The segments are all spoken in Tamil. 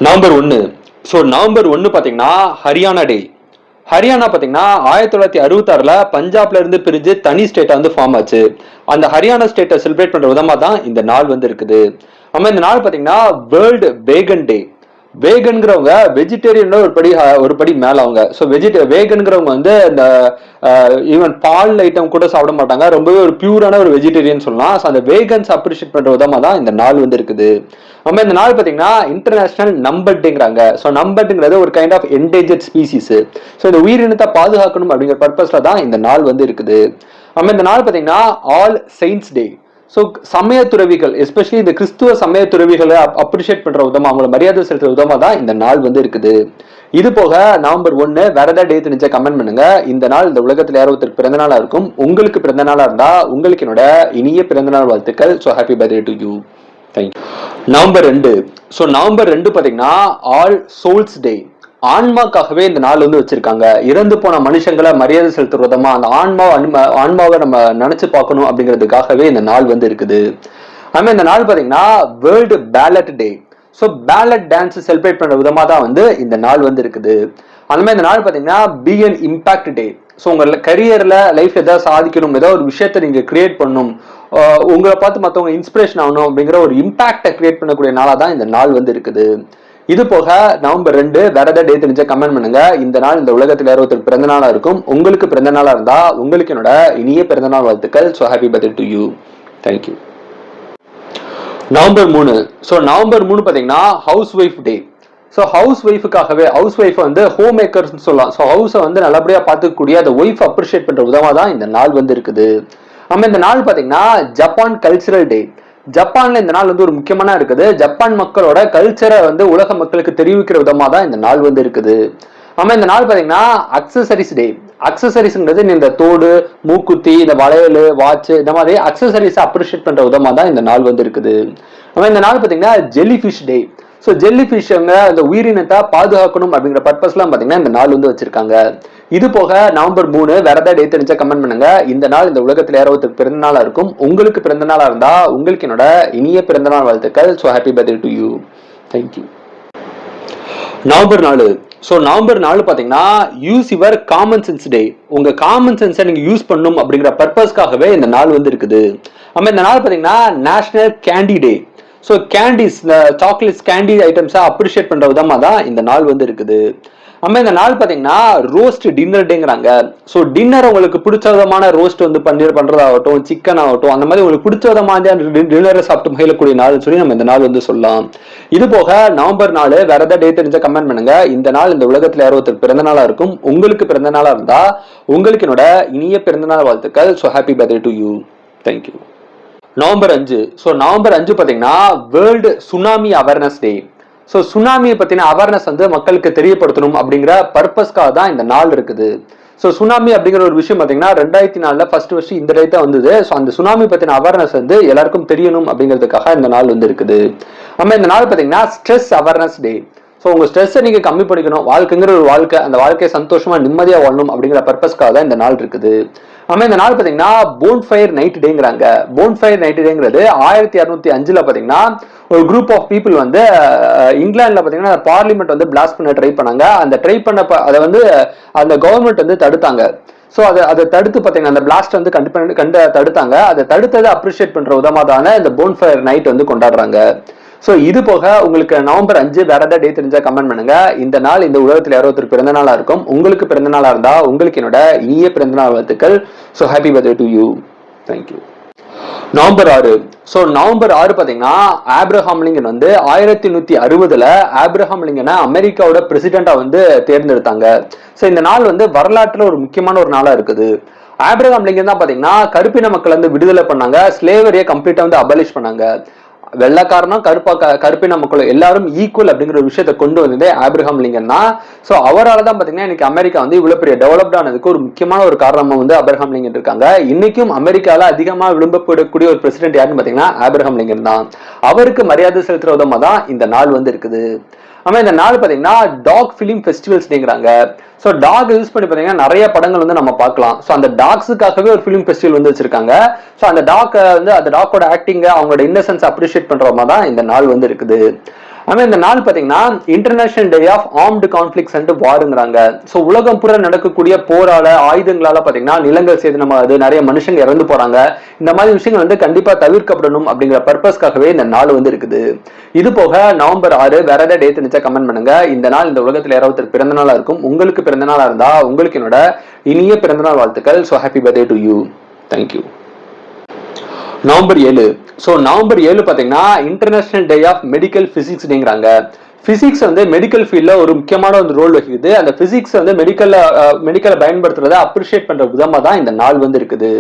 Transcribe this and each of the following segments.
நவம்பர் 1. ஸோ நவம்பர் 1 பார்த்தீங்கன்னா ஹரியானா டே. ஹரியானா பார்த்தீங்கன்னா 1966ல் பஞ்சாப்ல இருந்து பிரிஞ்சு தனி ஸ்டேட்டா வந்து ஃபார்ம் ஆச்சு. அந்த ஹரியானா ஸ்டேட்டை செலிப்ரேட் பண்ற விதமா தான் இந்த நாள் வந்து இருக்குது. நம்ம இந்த நாள் பார்த்தீங்கன்னா வேர்ல்டு வேகன் டே. வேகன்கிறவங்க வெஜிடேரியன்ல ஒரு படி மேல அவங்க. ஸோ வேகன்கிறவங்க வந்து இந்த ஈவன் பால் ஐட்டம் கூட சாப்பிட மாட்டாங்க. ரொம்பவே ஒரு பியூரான ஒரு வெஜிடேரியன் சொல்லலாம். ஸோ அந்த வேகன்ஸ் அப்ரிஷியேட் பண்ற விதமா தான் இந்த நாள் வந்து இருக்குது. நம்ம இந்த நாள் பாத்தீங்கன்னா இன்டர்நேஷனல் நம்பர்ட்ங்கிறாங்க. ஸோ நம்பர்ட்ங்கிறது ஒரு kind of endangered species. So இந்த உயிரினத்தை பாதுகாக்கணும் அப்படிங்கிற பர்பஸ்ல தான் இந்த நாள் வந்து இருக்குது. நம்ம இந்த நாள் பாத்தீங்கன்னா ஆல் செயின்ஸ் டே. ஸோ சமய துறவிகள், எஸ்பெஷலி இந்த கிறிஸ்துவ சமய துறவிகளை அப்ரிஷியேட் பண்ற விதமா, அவங்களை மரியாதை செலுத்துற விதமா தான் இந்த நாள் வந்து இருக்குது. இது போக நவம்பர் 1 வேற ஏதாவது டே தெரிஞ்சா கமெண்ட் பண்ணுங்க. இந்த நாள் இந்த உலகத்துல யாரோ ஒருத்தருக்கு பிறந்த நாளா இருக்கும். உங்களுக்கு பிறந்த நாளா இருந்தா உங்களுக்கு என்னோட இனிய பிறந்தநாள் வாழ்த்துக்கள். So happy birthday to you. Thank you. November 2. So November 2 பாத்தீங்கன்னா ஆல் சோல்ஸ் டே. ஆன்மாக்காகவே இந்த நாள் வந்து வச்சிருக்காங்க. இறந்து போன மனுஷங்களை மரியாதை செலுத்துற விதமா அந்த ஆன்மாவை நம்ம நினைச்சு பார்க்கணும் அப்படிங்கிறதுக்காகவே இந்த நாள் வந்து இருக்குது. அதுமாதிரி இந்த நாள் பாத்தீங்கன்னா வேர்ல்டு பேலட் டே. ஸோ பேலட் டான்ஸ் செலிப்ரேட் பண்ற விதமா தான் வந்து இந்த நாள் வந்து இருக்குது. அந்த மாதிரி இந்த நாள் பாத்தீங்கன்னா be an impact day. So உங்க கரியர்ல லைஃப்ல ஏதாவது சாதிக்கணும், ஏதாவது ஒரு விஷயத்த நீங்க கிரியேட் பண்ணணும், உங்களை பார்த்து மற்றவங்க இன்ஸ்பிரேஷன் ஆகணும் அப்படிங்கிற ஒரு இம்பாக்டை கிரியேட் பண்ணக்கூடிய நாளா தான் இந்த நாள் வந்து இருக்குது. இது போக நவம்பர் 2 வேற ஏதாவது டே தெரிஞ்சா கமெண்ட் பண்ணுங்க. இந்த நாள் இந்த உலகத்தில் யாரோ ஒருத்தருக்கு பிறந்த நாளா இருக்கும். உங்களுக்கு பிறந்த நாளா இருந்தா உங்களுக்கு என்னோட இனிய பிறந்தநாள் வாழ்த்துக்கள். So happy birthday to you. Thank you. November 3. So November 3 பாத்தீங்கன்னா ஹவுஸ் ஒய்ஃப் டே. ஸோ ஹவுஸ் ஒய்ஃபுக்காகவே, ஹவுஸ் ஒய்ஃப் வந்து ஹோம் மேக்கர்ஸ் சொல்லலாம். ஸோ ஹவுஸை வந்து நல்லபடியா பார்த்துக்கூடிய அந்த ஒய்ஃப் அப்ரிஷியேட் பண்ற விதமா தான் இந்த நாள் வந்து இருக்குது. நம்ம இந்த நாள் பாத்தீங்கன்னா ஜப்பான் கல்ச்சரல் டே. ஜப்பான்ல இந்த நாள் வந்து ஒரு முக்கியமான இருக்குது. ஜப்பான் மக்களோட கல்ச்சரை வந்து உலக மக்களுக்கு தெரிவிக்கிற விதமா தான் இந்த நாள் வந்து இருக்குது. நம்ம இந்த நாள் பாத்தீங்கன்னா அக்சசரிஸ் டே. அக்சசரிஸ்ங்கிறது இந்த தோடு, மூக்குத்தி, இந்த வளையல், வாட்ச், இந்த மாதிரி அக்சசரிஸ் அப்ரிஷியேட் பண்ற விதமா தான் இந்த நாள் வந்து இருக்குது. நம்ம இந்த நாள் பாத்தீங்கன்னா ஜெல்லி ஃபிஷ் டே. ஸோ ஜெல்லி ஃபிஷ்ங்க அந்த உயிரினத்தை பாதுகாக்கணும் அப்படிங்கிற பர்பஸ்லாம் பாத்தீங்கன்னா இந்த நாள் வந்து வச்சிருக்காங்க. இது போக நவம்பர் 3 வேற ஏதாவது டே தெரிஞ்சா கமெண்ட் பண்ணுங்க. இந்த நாள் இந்த உலகத்துல யாரோ ஒருத்தருக்கு பிறந்த நாளா இருக்கும். உங்களுக்கு பிறந்த நாளா இருந்தா உங்களுக்கு என்னோட இனிய பிறந்தநாள் வாழ்த்துக்கள். So happy birthday to you. Thank you. November 4. So November 4 பாத்தீங்கன்னா யூஸ் யுவர் காமன் சென்ஸ் டே. உங்க காமன் சென்ஸை நீங்க யூஸ் பண்ணணும் அப்படிங்கிற பர்பஸ்க்காகவே இந்த நாள் வந்து இருக்குது. நம்ம இந்த நாள் பாத்தீங்கன்னா நேஷனல் கேண்டி டே. ஸோ கேண்டிஸ், இந்த சாக்லேட்ஸ், கேண்டி ஐட்டம்ஸை அப்ரிஷியேட் பண்ற விதமா தான் இந்த நாள் வந்து இருக்குது. நம்ம இந்த நாள் பாத்தீங்கன்னா ரோஸ்ட் டின்னர் டேங்கிறாங்க. ஸோ டின்னர் உங்களுக்கு பிடிச்ச விதமான ரோஸ்ட் வந்து பண்றதாகட்டும், சிக்கன் ஆகட்டும், அந்த மாதிரி உங்களுக்கு பிடிச்ச விதமான டின்னரை சாப்பிட்டு மகிழக்கூடிய நாள்னு சொல்லி நம்ம இந்த நாள் வந்து சொல்லலாம். இது போக நவம்பர் 4 வேற ஏதாவது டே தெரிஞ்சா கமெண்ட் பண்ணுங்க. இந்த நாள் இந்த உலகத்துல யாரோ ஒருத்தர் பிறந்த நாளா இருக்கும். உங்களுக்கு பிறந்த நாளா இருந்தா உங்களுக்கு என்னோட இனிய பிறந்தநாள் வாழ்த்துக்கள். So happy birthday to you. Thank you. November 5. So November 5 பாத்தீங்கன்னா world tsunami awareness day. So சுனாமியை பத்தின அவேர்னஸ் வந்து மக்களுக்கு தெரியப்படுத்தணும் அப்படிங்கிற பர்பஸ்க்காக தான் இந்த நாள் இருக்குது. ஸோ சுனாமி அப்படிங்கிற ஒரு விஷயம் பாத்தீங்கன்னா 2004 ஃபர்ஸ்ட் இந்த டேட் தான் வந்தது. ஸோ அந்த சுனாமி பத்தின அவேர்னஸ் வந்து எல்லாருக்கும் தெரியணும் அப்படிங்கிறதுக்காக இந்த நாள் வந்து இருக்குது. நம்ம இந்த நாள் பாத்தீங்கன்னா ஸ்ட்ரெஸ் அவேர்னஸ் டே. ஸோ உங்க ஸ்ட்ரெஸ்ஸை நீங்க கம்மி பண்ணிக்கணும், வாழ்க்கைங்கிற ஒரு வாழ்க்கை, அந்த வாழ்க்கையை சந்தோஷமா நிம்மதியா வாழணும் அப்படிங்கிற பர்பஸ்க்காக தான் இந்த நாள் இருக்குது. நம்ம இந்த நாள் பாத்தீங்கன்னா போன்ஃபயர் நைட் டேங்கிறாங்க. போன்ஃபயர் நைட் டேங்கிறது 1605 பாத்தீங்கன்னா ஒரு குரூப் ஆஃப் பீப்புள் வந்து இங்கிலாந்துல பாத்தீங்கன்னா பார்லிமெண்ட் வந்து பிளாஸ்ட் பண்ண ட்ரை பண்ணாங்க. அந்த ட்ரை பண்ண அதை வந்து அந்த கவர்மெண்ட் வந்து தடுத்தாங்க. ஸோ அதை தடுத்து பாத்தீங்கன்னா அந்த பிளாஸ்ட் வந்து தடுத்தாங்க. அதை தடுத்ததை அப்ரிஷியேட் பண்ற விதமா தானே இந்த போன்ஃபயர் நைட் வந்து கொண்டாடுறாங்க. ஸோ இது போக உங்களுக்கு நவம்பர் 5 வேற ஏதாவது டே தெரிஞ்சா கமெண்ட் பண்ணுங்க. இந்த நாள் இந்த உலகத்தில் யாரோ ஒருத்தர் பிறந்த நாளா இருக்கும். உங்களுக்கு பிறந்த நாளா இருந்தா உங்களுக்கு என்னோட இனிய பிறந்தநாள் வாழ்த்துக்கள். So happy birthday to you. Thank you. November 6. So November 6 பாத்தீங்கன்னா ஆப்ரஹாம் லிங்கன் வந்து 1860 ஆப்ரஹாம் லிங்கனை அமெரிக்காவோட பிரசிடென்டா வந்து தேர்ந்தெடுத்தாங்க. ஸோ இந்த நாள் வந்து வரலாற்றுல ஒரு முக்கியமான ஒரு நாளா இருக்குது. ஆப்ரஹாம் லிங்கன் தான் பாத்தீங்கன்னா கருப்பின மக்கள் வந்து விடுதலை பண்ணாங்க. ஸ்லேவரியை கம்ப்ளீட்டா வந்து அபாலிஷ் பண்ணாங்க. வெள்ளக்காரனும் கருப்பின மக்களும் எல்லாரும் ஈக்குவல் அப்படிங்கிற ஒரு விஷயத்தை கொண்டு வந்ததே ஆப்ரஹாம் லிங்கன் தான். ஸோ அவரால் தான் பாத்தீங்கன்னா இன்னைக்கு அமெரிக்கா வந்து இவ்வளவு பெரிய டெவலப்ட் ஆனதுக்கு ஒரு முக்கியமான ஒரு காரணமா வந்து ஆப்ரஹாம் லிங்கன் இருக்காங்க. இன்னைக்கும் அமெரிக்கால அதிகமா விரும்பப்படக்கூடிய ஒரு பிரசிடென்ட் யாருன்னு பாத்தீங்கன்னா ஆப்ரஹாம் லிங்கன் தான். அவருக்கு மரியாதை செலுத்துற விதமா தான் இந்த நாள் வந்து இருக்குது. ஆனா இந்த நாள் பாத்தீங்கன்னா டாக் பிலிம் ஃபெஸ்டிவல்ஸ் டேங்கிறாங்க. ஸோ டாக் யூஸ் பண்ணி பாத்தீங்கன்னா நிறைய படங்கள் வந்து நம்ம பார்க்கலாம். ஸோ அந்த டாக்ஸுக்காகவே ஒரு ஃபிலிம் ஃபெஸ்டிவல் வந்து வச்சிருக்காங்க. ஸோ அந்த டாக்கோட ஆக்டிங்க, அவங்களோட இன்னசென்ஸ் அப்ரிஷியேட் பண்ற மாதிரி தான் இந்த நாள் வந்து இருக்குது. ஆனா இந்த நாள் பாத்தீங்கன்னா international day of armed conflicts and வாருங்கிறாங்க. ஸோ உலகம் பூரா நடக்கக்கூடிய போரால ஆயுதங்களால பாத்தீங்கன்னா நிலங்கள் சேதனமாகுது, நிறைய மனுஷங்க இறந்து போறாங்க. இந்த மாதிரி விஷயங்கள் வந்து கண்டிப்பா தவிர்க்கப்படணும் அப்படிங்கிற பர்பஸ்க்காகவே இந்த நாள் வந்து இருக்குது. இது போக நவம்பர் 6 வேற ஏதாவது டே தெரிஞ்சா கமெண்ட் பண்ணுங்க. இந்த நாள் இந்த உலகத்துல யாராவது பிறந்த நாளா இருக்கும். உங்களுக்கு பிறந்த நாளா இருந்தா உங்களுக்கு என்னோட இனிய பிறந்தநாள் வாழ்த்துக்கள். So happy birthday to you. Thank you. November 7. So November 7 பாத்தீங்கன்னா international day of medical physics டேங்கிறாங்க. பிசிக்ஸ் வந்து மெடிக்கல் ஃபீல்ட்ல ஒரு முக்கியமான ஒரு ரோல் வகிக்குது. அந்த பிசிக்ஸ் வந்து மெடிக்கலை பயன்படுத்துறத அப்ரிஷியேட் பண்ற விதமா தான் இந்த நாள் வந்து இருக்குது.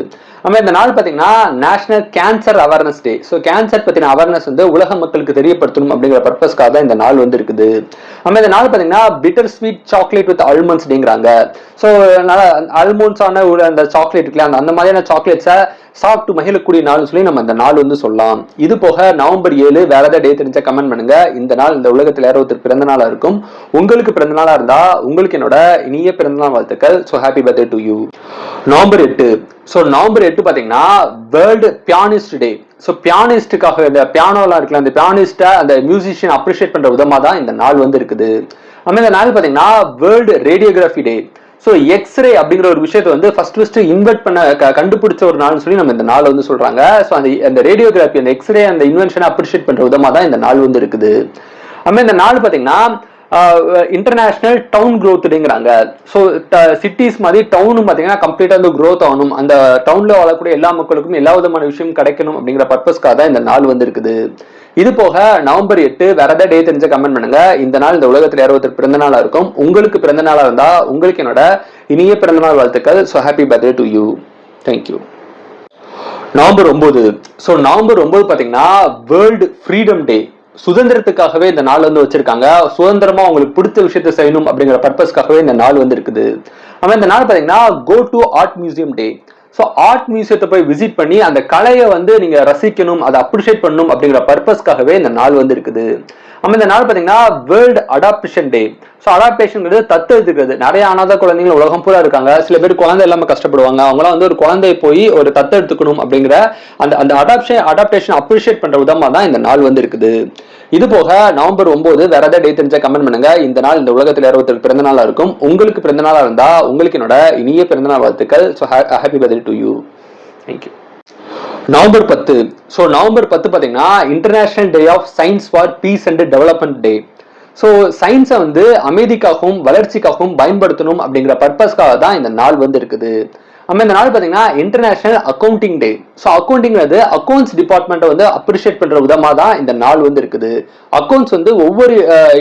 நம்ம இந்த நாள் பாத்தீங்கன்னா national cancer awareness day. So cancer பத்தின அவேர்னஸ் வந்து உலக மக்களுக்கு தெரியப்படுத்தணும் அப்படிங்கிற பர்பஸ்க்காக தான் இந்த நாள் வந்து இருக்குது. நம்ம இந்த நாள் பாத்தீங்கன்னா bitter sweet chocolate with almonds டேங்கிறாங்க. ஸோ ஆல்மண்ட்ஸான அந்த சாக்லேட் இருக்குல்ல, அந்த மாதிரியான சாக்லேட்ஸை சாப்பிட்டு மகிழக்கூடிய நாள் சொல்லி நம்ம இந்த நாள் வந்து சொல்லலாம். இது போக நவம்பர் 7 வேற ஏதாவது டே தெரிஞ்சா கமெண்ட் பண்ணுங்க. இந்த நாள் இந்த உலகத்தில் யாரோ ஒருத்தர் பிறந்த நாளா இருக்கும். உங்களுக்கு பிறந்த நாளா இருந்தா உங்களுக்கு என்னோட இனிய பிறந்தநாள் வாழ்த்துக்கள். So happy birthday to you. November 8. So November 8 பாத்தீங்கன்னா வேர்ல்டு பியானிஸ்ட் டே. ஸோ பியானிஸ்டுக்காக இந்த பியானோலாம் இருக்குல்ல, அந்த பியானிஸ்டை அந்த மியூசிஷியன் அப்ரிஷியேட் பண்ற விதமா தான் இந்த நாள் வந்து இருக்குது. நம்ம இந்த நாள் பாத்தீங்கன்னா வேர்ல்டு ரேடியோகிராஃபி டே. ஸோ எக்ஸ்ரே அப்படிங்கிற ஒரு விஷயத்தை வந்து ஃபர்ஸ்ட் இன்வெர்ட் பண்ண கண்டுபிடிச்ச ஒரு நாள்னு சொல்லி நம்ம இந்த நாள் வந்து சொல்றாங்க. ஸோ அந்த ரேடியோகிராஃபி அந்த எக்ஸ்ரே அந்த இன்வென்ஷனை அப்ரிஷியேட் பண்ற விதமா தான் இந்த நாள் வந்து இருக்குது. நம்ம இந்த நாள் பாத்தீங்கன்னா இன்டர்நேஷனல் டவுன் க்ரோத் டேங்கிறாங்க. ஸோ சிட்டிஸ் மாதிரி டவுனும் பாத்தீங்கன்னா கம்ப்ளீட்டா வந்து க்ரோத் ஆகணும், அந்த டவுன்ல வாழக்கூடிய எல்லா மக்களுக்கும் எல்லா விதமான விஷயம் கிடைக்கணும் அப்படிங்கிற பர்பஸ்க்காக தான் இந்த நாள் வந்து இருக்குது. இது போக நவம்பர் 8 வேற ஏதாவது டே தெரிஞ்ச கமெண்ட் பண்ணுங்க. இந்த நாள் இந்த உலகத்தில் யாரோ ஒருத்தர் பிறந்த நாளா இருக்கும். உங்களுக்கு பிறந்த நாளா இருந்தா உங்களுக்கு என்னோட இனிய பிறந்தநாள் வாழ்த்துக்கள். So happy birthday to you. Thank you. November 9. So November 9 பாத்தீங்கன்னா வேர்ல்டு ஃப்ரீடம் டே. சுதந்திரத்துக்காகவே இந்த நாள் வந்து வச்சிருக்காங்க. சுதந்திரமா உங்களுக்கு பிடிச்ச விஷயத்த செய்யணும் அப்படிங்கிற பர்பஸ்க்காகவே இந்த நாள் வந்து இருக்குது. ஆனா இந்த நாள் பாத்தீங்கன்னா go to art museum day. So art மியூசியத்தை போய் விசிட் பண்ணி அந்த கலையை வந்து நீங்க ரசிக்கணும், அதை அப்ரிஷியேட் பண்ணணும் அப்படிங்கிற பர்பஸ்க்காகவே இந்த நாள் வந்து இருக்குது. நம்ம இந்த நாள் பாத்தீங்கன்னா வேர்ல்டு அடாப்டேஷன் டே. ஸோ அடாப்டேஷன்ங்கிறது தத்தெடுத்துக்கிறது. நிறைய அனாதை குழந்தைங்க உலகம் பூரா இருக்காங்க. சில பேர் குழந்தை இல்லாம கஷ்டப்படுவாங்க. அவங்களாம் வந்து ஒரு குழந்தைய போய் ஒரு தத்தெடுத்துக்கணும் அப்படிங்கிற அந்த அடாப்டேஷன் அப்ரிஷியேட் பண்ற விதமா தான் இந்த நாள் வந்து இருக்குது. இது போக நவம்பர் 9 வேற ஏதாவது டே தெரிஞ்சா கமெண்ட் பண்ணுங்க. இந்த நாள் இந்த உலகத்தில் யாரோ ஒருத்தர் பிறந்த நாளா இருக்கும். உங்களுக்கு பிறந்த நாளா இருந்தா உங்களுக்கு என்னோட இனிய பிறந்தநாள் வாழ்த்துக்கள். So happy birthday to you. Thank you. November 10. So November 10 பாத்தீங்கன்னா international day of science for peace and development day. So சயின்ஸை வந்து அமைதிக்காகவும் வளர்ச்சிக்காகவும் பயன்படுத்தணும் அப்படிங்கிற பர்பஸ்க்காக தான் இந்த நாள் வந்து இருக்குது. நம்ம இந்த நாள் பாத்தீங்கன்னா இன்டர்நேஷனல் அக்கௌண்டிங் டே. ஸோ அக்கௌண்டிங்கிறது அக்கௌண்ட்ஸ் டிபார்ட்மெண்ட்டை வந்து அப்ரிஷியேட் பண்ற விதமா தான் இந்த நாள் வந்து இருக்குது. அக்கௌண்ட்ஸ் வந்து ஒவ்வொரு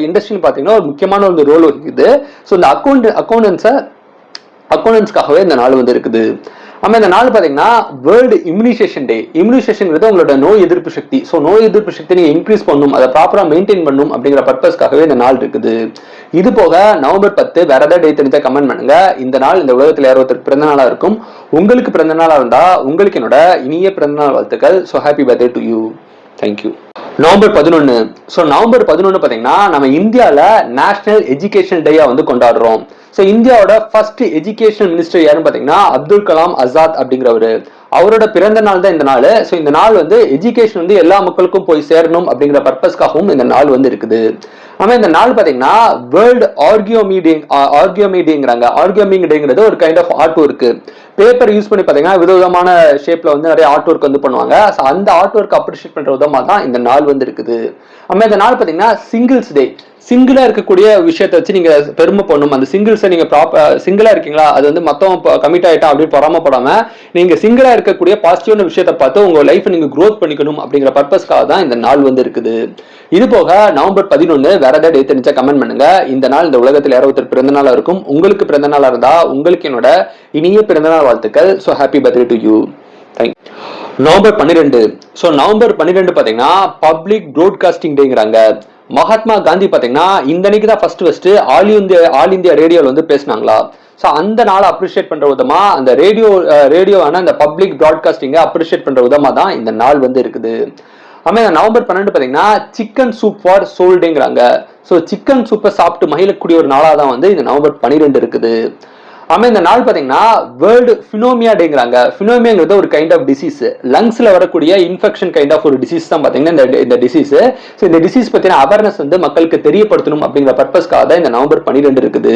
இண்டஸ்ட்ரியும் பாத்தீங்கன்னா ஒரு முக்கியமான ஒரு ரோல் வகிக்குது. ஸோ இந்த அக்கௌண்டன்ஸ்க்காகவே இந்த நாள் வந்து இருக்குது. நம்ம இந்த நாள் பாத்தீங்கன்னா வேர்ல்டு இம்யூனைசேஷன் டே. இம்யூனைசேஷன்ங்கிறது உங்களோட நோய் எதிர்ப்பு சக்தி. ஸோ நோய் எதிர்ப்பு சக்தி நீங்க இன்க்ரீஸ் பண்ணணும், அதை ப்ராப்பரா மெயின்டைன் பண்ணணும் அப்படிங்கிற பர்பஸ்க்காகவே இந்த நாள் இருக்குது. இது போக நவம்பர் 10 வேற ஏதாவது டே தெரிஞ்சா கமெண்ட் பண்ணுங்க. இந்த நாள் இந்த உலகத்தில் யாரோ ஒருத்தர் பிறந்த நாளா இருக்கும். உங்களுக்கு பிறந்த நாளா இருந்தா உங்களுக்கு என்னோட இனிய பிறந்தநாள் வாழ்த்துக்கள். So happy birthday to you. Thank you. November 11. So November 11 பாத்தீங்கன்னா நம்ம இந்தியால நேஷனல் எஜுகேஷன் டேயா வந்து கொண்டாடுறோம். ஸோ இந்தியாவோட ஃபர்ஸ்ட் எஜுகேஷன் மினிஸ்டர் யாருன்னு பாத்தீங்கன்னா அப்துல் கலாம் ஆசாத் அப்படிங்கிறவரு. அவரோட பிறந்த நாள் தான் இந்த நாள். ஸோ இந்த நாள் வந்து எஜுகேஷன் வந்து எல்லா மக்களுக்கும் போய் சேரணும் அப்படிங்கிற பர்பஸ்க்காகவும் இந்த நாள் வந்து இருக்குது. ஆனா இந்த நாள் பாத்தீங்கன்னா வேர்ல்டு ஆர்கியோமி டேங்கிறாங்க. ஆர்கியோமிங் டேங்கிறது ஒரு kind of art work. Paper use பண்ணி பாத்தீங்கன்னா விதவிதமான ஷேப்ல வந்து நிறைய ஆர்ட் ஒர்க் வந்து பண்ணுவாங்க. அந்த ஆர்ட் ஒர்க் அப்ரிஷியேட் பண்ற விதமா தான் இந்த நாள் வந்து இருக்குது. ஆனா இந்த நாள் பாத்தீங்கன்னா சிங்கிள்ஸ் டே. சிங்கிளா இருக்கக்கூடிய விஷயத்த வச்சு நீங்க பெருமை பண்ணணும். அந்த சிங்கிள்ஸை நீங்க சிங்கிளா இருக்கீங்களா, அது வந்து மொத்தம் கமிட் ஆயிட்டா அப்படின்னு பொறாமப்படாம நீங்க சிங்கிளா இருக்கக்கூடிய பாசிட்டிவான விஷயத்த பார்த்து உங்க லைஃப் நீங்க க்ரோத் பண்ணிக்கணும் அப்படிங்கிற பர்பஸ்க்காக தான் இந்த நாள் வந்து இருக்குது. இது போக நவம்பர் 11 வேற ஏதாவது டே தெரிஞ்சா கமெண்ட் பண்ணுங்க. இந்த நாள் இந்த உலகத்தில் யாரோ ஒருத்தர் பிறந்த நாளா இருக்கும். உங்களுக்கு பிறந்த நாளா இருந்தா உங்களுக்கு என்னோட இனிய பிறந்தநாள் வாழ்த்துக்கள். So happy birthday to you. November 12. So November 12 பாத்தீங்கன்னா பப்ளிக் ப்ராட்காஸ்டிங் டேங்கிறாங்க. மகாத்மா காந்தி பாத்தீங்கன்னா இந்த அன்னைக்கு தான் ஃபர்ஸ்ட் ஆல் இந்தியா ரேடியோல வந்து பேசினாங்களா. ஸோ அந்த நாளை அப்ரிஷியேட் பண்ற விதமா அந்த ரேடியோவான அந்த பப்ளிக் ப்ராட்காஸ்டிங்கை அப்ரிஷியேட் பண்ற விதமா தான் இந்த நாள் வந்து இருக்குது. ஆமா நவம்பர் 12 பாத்தீங்கன்னா சிக்கன் சூப் ஃபார் சோல் டேங்கிறாங்க. ஸோ சிக்கன் சூப்பை சாப்பிட்டு மகிழக்கூடிய ஒரு நாளா தான் வந்து இந்த நவம்பர் 12 இருக்குது. ஆமா இந்த நாள் பாத்தீங்கன்னா வேர்ல்டு பினோமியா டேங்கிறாங்க. பினோமியாங்கிறது ஒரு கைண்ட் ஆஃப் டிசீஸ், லங்ஸ்ல வரக்கூடிய இன்ஃபெக்ஷன் கைண்ட் ஆஃப் ஒரு டிசீஸ் தான் பாத்தீங்கன்னா இந்த டிசீஸ். இந்த டிசீஸ் பத்தின அவேர்னஸ் வந்து மக்களுக்கு தெரியப்படுத்தணும் அப்படிங்கிற பர்பஸ்க்காக தான் இந்த நவம்பர் 12 இருக்குது.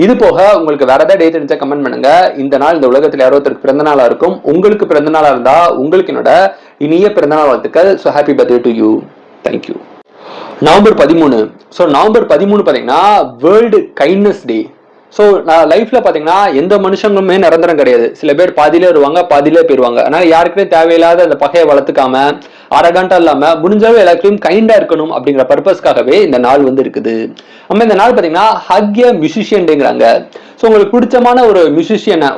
இது போக உங்களுக்கு வேற ஏதாவது டேட் இருந்துச்சா கமெண்ட் பண்ணுங்க. இந்த நாள் இந்த உலகத்தில் யாரோ ஒருத்தருக்கு பிறந்த நாளா இருக்கும். உங்களுக்கு பிறந்த நாளா இருந்தா உங்களுக்கு என்னோட இனிய பிறந்தநாள் வாழ்த்துக்கள். So happy birthday to you. Thank you. November 13. So November 13 பாத்தீங்கன்னா வேர்ல்டு கைண்ட்னஸ் டே. ஸோ நான் லைஃப்ல பாத்தீங்கன்னா எந்த மனுஷங்களுமே நிரந்தரம் கிடையாது. சில பேர் பாதியிலே வருவாங்க, பாதியிலே போயிருவாங்க. அதனால யாருக்குமே தேவையில்லாத அந்த பகையை வளர்த்துக்காம அரகண்டா இல்லாம முடிஞ்சாவே எல்லாருக்கும் கைண்டா இருக்கணும் அப்படிங்கிற பர்பஸ்க்காகவே இந்த நாள் வந்து இருக்குது. நம்ம இந்த நாள் பாத்தீங்கன்னா ஹக் எ மியூசிஷியன் டேங்கிறாங்க. ஸோ உங்களுக்கு பிடிச்சமான ஒரு மியூசிஷியனை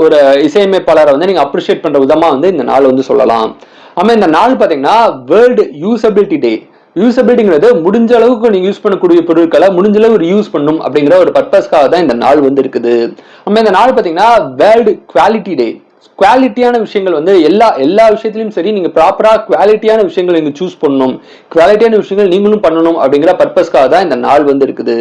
ஒரு இசையமைப்பாளரை வந்து நீங்க அப்ரிஷியேட் பண்ற விதமா வந்து இந்த நாள் வந்து சொல்லலாம். ஆமா இந்த நாள் பாத்தீங்கன்னா வேர்ல்டு யூசபிலிட்டி டே. யூசபிலிட்டிங்கிறது முடிஞ்ச அளவுக்கு நீங்க யூஸ் பண்ணக்கூடிய பொருட்களை முடிஞ்ச அளவு யூஸ் பண்ணும் அப்படிங்கிற ஒரு பர்பஸ்க்காக தான் இந்த நாள் வந்து இருக்குது. நம்ம இந்த நாள் பாத்தீங்கன்னா வேர்ல்டு குவாலிட்டி டே. குவாலிட்டியான விஷயங்கள் வந்து எல்லா விஷயத்திலும் சரி, நீங்க ப்ராப்பரா குவாலிட்டியான விஷயங்கள் நீங்க சூஸ் பண்ணணும், குவாலிட்டியான விஷயங்கள் நீங்களும் பண்ணணும் அப்படிங்கிற பர்பஸ்க்காக தான் இந்த நாள் வந்து இருக்குது.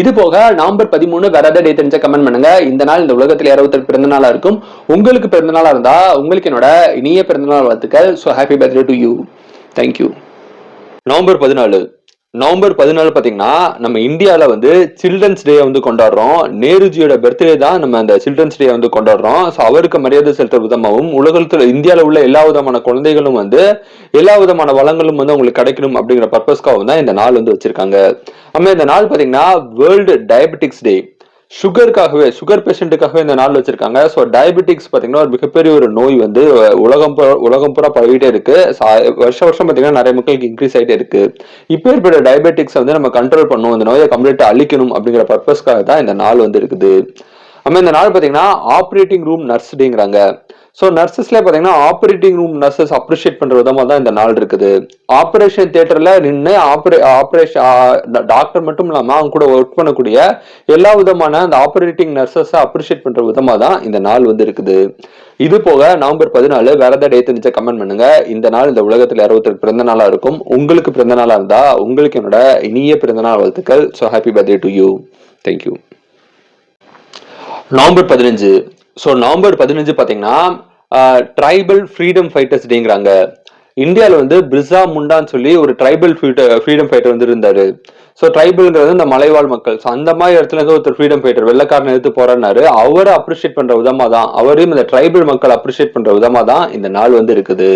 இது போக நவம்பர் 13 வேற ஏதாவது டேட் தெரிஞ்சா கமெண்ட் பண்ணுங்க. இந்த நாள் இந்த உலகத்தில் யாராவது பிறந்த நாளா இருக்கும். உங்களுக்கு பிறந்த நாளா இருந்தா உங்களுக்கு என்னோட இனிய பிறந்தநாள் வாழ்த்துக்கள். So happy birthday to you. Thank you. November 14. November 14 பாத்தீங்கன்னா நம்ம இந்தியாவில வந்து சில்ட்ரன்ஸ் டே வந்து கொண்டாடுறோம். நேருஜியோட பர்த்டே தான் நம்ம அந்த சில்ட்ரன்ஸ் டே வந்து கொண்டாடுறோம். ஸோ அவருக்கு மரியாதை செலுத்துற விதமாகவும் உலகத்துல இந்தியாவில உள்ள எல்லா விதமான குழந்தைகளும் வந்து எல்லா விதமான வளங்களும் வந்து அவங்களுக்கு கிடைக்கணும் அப்படிங்கிற பர்பஸ்க்காகவும் தான் இந்த நாள் வந்து வச்சிருக்காங்க. நம்ம இந்த நாள் பாத்தீங்கன்னா வேர்ல்டு டயபெட்டிக்ஸ் டே. சுகருக்காகவே, சுகர் பேஷண்ட்டுக்காகவே இந்த நாள் வச்சிருக்காங்க. ஸோ டயபெட்டிக்ஸ் பாத்தீங்கன்னா ஒரு மிகப்பெரிய ஒரு நோய் வந்து உலகம் பூரா பரவிட்டே இருக்கு. வருஷம் பாத்தீங்கன்னா நிறைய மக்களுக்கு இன்க்ரீஸ் ஆகிட்டே இருக்கு. இப்போ ஏற்பட்ட டயபெட்டிக்ஸ் வந்து நம்ம கண்ட்ரோல் பண்ணணும், இந்த நோயை கம்ப்ளீட்டா அழிக்கணும் அப்படிங்கிற பர்பஸ்க்காக தான் இந்த நாள் வந்து இருக்குது. நம்ம இந்த நாள் பாத்தீங்கன்னா ஆப்ரேட்டிங் ரூம் நர்ஸ் டேங்கிறாங்க. ஸோ நர்சஸ்ல பாத்தீங்கன்னா ஆப்ரேட்டிங் ரூம் நர்சஸ் அப்ரிஷியேட் பண்ற விதமா தான் இந்த நாள் இருக்குது. ஆபரேஷன் தியேட்டர்ல நின்று ஆபரேஷன் டாக்டர் மட்டும் இல்லாம அவங்க கூட ஒர்க் பண்ணக்கூடிய எல்லா விதமான அந்த ஆபரேட்டிங் நர்சஸ் அப்ரிஷியேட் பண்ற விதமா தான் இந்த நாள் வந்து இருக்குது. இது போக நவம்பர் 14 வேற ஏதாவது டேட் இருந்துச்சா கமெண்ட் பண்ணுங்க. இந்த நாள் இந்த உலகத்தில் யாராவது பிறந்த நாளா இருக்கும். உங்களுக்கு பிறந்த நாளா இருந்தா உங்களுக்கு என்னோட இனிய பிறந்தநாள் வாழ்த்துக்கள். So happy birthday to you. Thank you. November 15. So November 15 பாத்தீங்கன்னா ட்ரைபல் ஃப்ரீடம் ஃபைட்டர்ஸ் டேங்கிறாங்க. இந்தியாவில் வந்து பிர்சா முண்டான்னு சொல்லி ஒரு ட்ரைபல் ஃப்ரீடம் ஃபைட்டர் வந்து இருந்தாரு. ஸோ ட்ரைபல்ங்கிறது இந்த மலைவாழ் மக்கள். ஸோ அந்த மாதிரி இடத்துல இருந்து ஒருத்தர் ஃப்ரீடம் ஃபைட்டர் வெள்ளக்காரன் எடுத்து போறாரு. அவரை அப்ரிஷியேட் பண்ற விதமா தான், அவரையும் இந்த ட்ரைபல் மக்கள் அப்ரிஷியேட் பண்ற விதமா தான் இந்த நாள் வந்து இருக்குது.